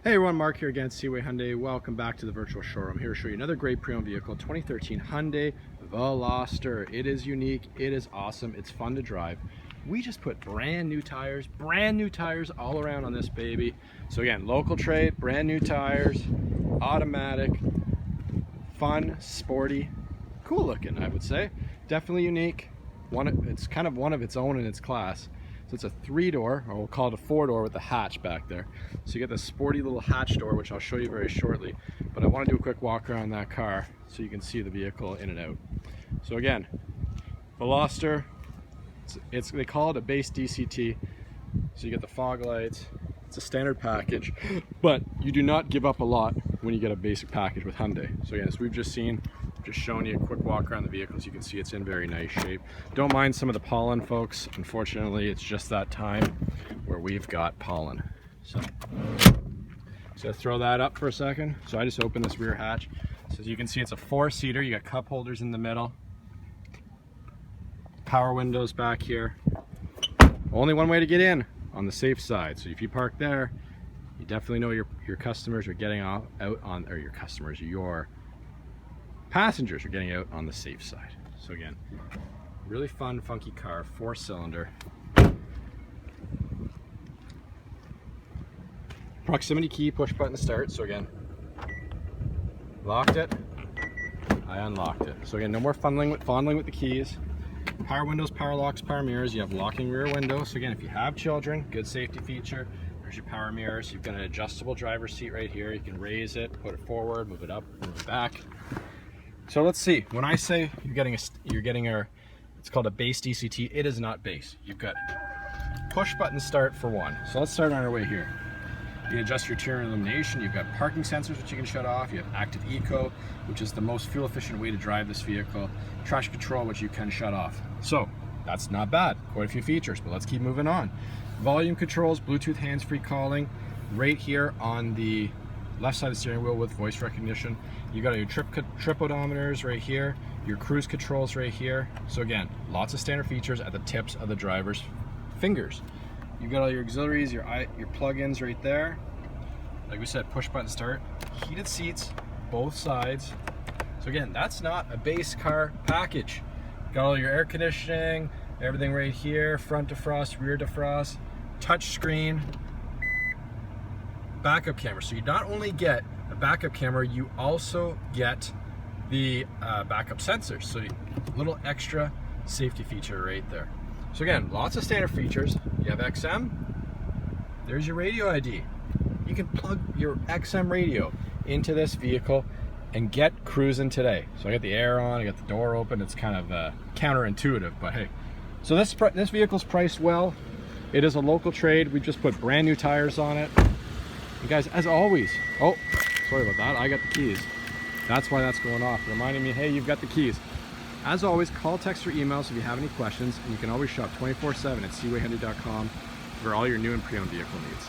Hey everyone, Mark here again, Seaway Hyundai. Welcome back to the virtual showroom. Here to show you another great pre-owned vehicle, 2013 Hyundai Veloster. It is unique, it is awesome, it's fun to drive. We just put brand new tires all around on this baby. So again, local trade, brand new tires, automatic, fun, sporty, cool looking, I would say. Definitely unique. It's kind of one of its own in its class. So it's a 3-door, or we'll call it a 4-door with a hatch back there. So you get this sporty little hatch door, which I'll show you very shortly. But I want to do a quick walk around that car so you can see the vehicle in and out. So again, Veloster, they call it a base DCT. So you get the fog lights. It's a standard package, but you do not give up a lot when you get a basic package with Hyundai. So again, as we've just seen, just showing you a quick walk around the vehicle. As you can see, it's in very nice shape. Don't mind some of the pollen, folks. Unfortunately, it's just that time where we've got pollen. So throw that up for a second. So I just opened this rear hatch. So as you can see, it's a 4-seater. You got cup holders in the middle. Power windows back here. Only one way to get in, on the safe side. So if you park there, you definitely know your customers are getting out on, or your passengers are getting out on the safe side. So again, really fun, funky car, 4-cylinder. Proximity key, push button to start. So again, locked it, I unlocked it. So again, no more fondling with the keys. Power windows, power locks, power mirrors. You have locking rear windows. So again, if you have children, good safety feature. There's your power mirrors. You've got an adjustable driver's seat right here. You can raise it, put it forward, move it up, move it back. So let's see, when I say you're getting it's called a base DCT, it is not base. You've got push button start for one. So let's start on our way here. You can adjust your interior illumination. You've got parking sensors which you can shut off. You have active eco, which is the most fuel efficient way to drive this vehicle. Traction control, which you can shut off. So that's not bad, quite a few features, but let's keep moving on. Volume controls, Bluetooth hands-free calling, right here on the left side of the steering wheel with voice recognition. You got your trip odometers right here, your cruise controls right here. So again, lots of standard features at the tips of the driver's fingers. You got all your auxiliaries, your plug-ins right there. Like we said, push button start, heated seats, both sides. So again, that's not a base car package. Got all your air conditioning, everything right here, front defrost, rear defrost, touch screen, backup camera. So you not only get a backup camera, you also get the backup sensors. So a little extra safety feature right there. So again, lots of standard features. You have XM, there's your radio ID. You can plug your XM radio into this vehicle and get cruising today. So I got the air on, I got the door open. It's kind of counterintuitive, but hey. So this vehicle's priced well. It is a local trade. We just put brand new tires on it. And guys, as always, oh, sorry about that, I got the keys. That's why that's going off, reminding me, hey, you've got the keys. As always, call, text, or email if you have any questions, and you can always shop 24/7 at seawayhyundai.com for all your new and pre-owned vehicle needs.